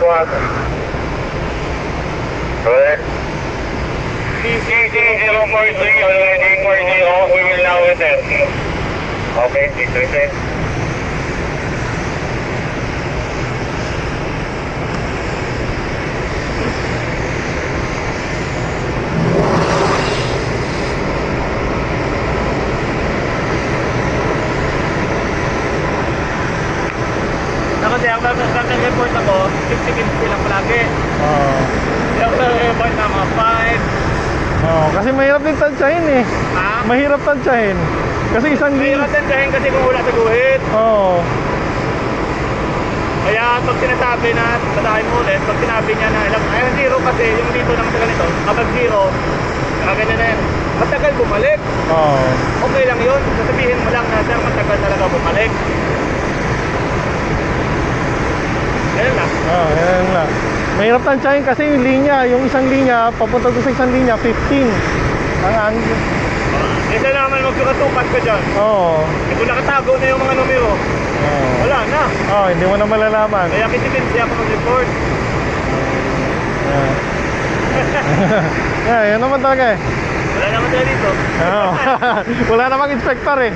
tawag. Correct. CCC 043, already 40, we will now attend. Okay, decrease. Kasi ang report ako, 50-50 lang palagi. Oo. Yung report na mga 5. Oo, kasi mahirap din tansyahin eh. Ha? Mahirap tansyahin. Kasi isang Mahirap din dahil kasi kung wala sa guhit. Oo. Kaya pag sinasabi na patahin mo ulit, pag sinabi niya na ilang, ay zero kasi yung dito ng tagal nito, kapag zero, ganyan na yan. Matagal bumalik. Oo. Okay lang yun. Sasabihin mo lang na sir, matagal talaga bumalik. Ganyan na. Oo, yan lang. Mahirap tansyahin kasi yung linya, yung isang linya, papunta doon sa isang linya, 15. Ang angle. Isa naman magkakatupat ka dyan. Oo. Eh kung nakatago na yung mga numero, Oo. wala na. Oo, hindi mo na malalaman. Kaya kitipinsi ako mag-report. Yeah, yan naman talaga eh. Wala naman tayo dito. Oo. Wala namang inspector eh.